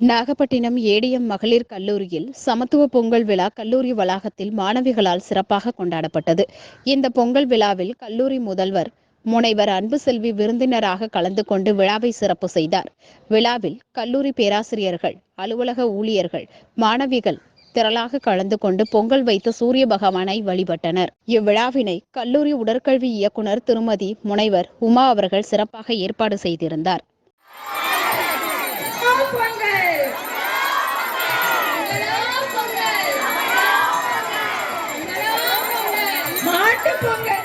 Nagapattinam ATM மகளிர் கல்லூரியில் சமத்துவ பொங்கல் விழா கல்லூரி வளாகத்தில் மாணவிகளால் சிறப்பாக கொண்டாடப்பட்டது. இந்த பொங்கல் விழாவில் கல்லூரி முதல்வர் முனைவர் அன்புசெல்வி விருந்தினராக கலந்து கொண்டு விழாவை சிறப்பு செய்தார். விழாவில் கல்லூரி பேராசிரியர்கள், அலுவலக ஊழியர்கள், மாணவிகள் திரளாக கலந்து கொண்டு பொங்கல் வைத்து சூரிய பகவானை வழிபட்டனர். இவ்விழாவினை கல்லூரி உடற்கல்வி இயக்குனர் திருமதி முனைவர் உமா அவர்கள் சிறப்பாக ஏற்பாடு செய்திருந்தார். மாட்டு பொங்கல்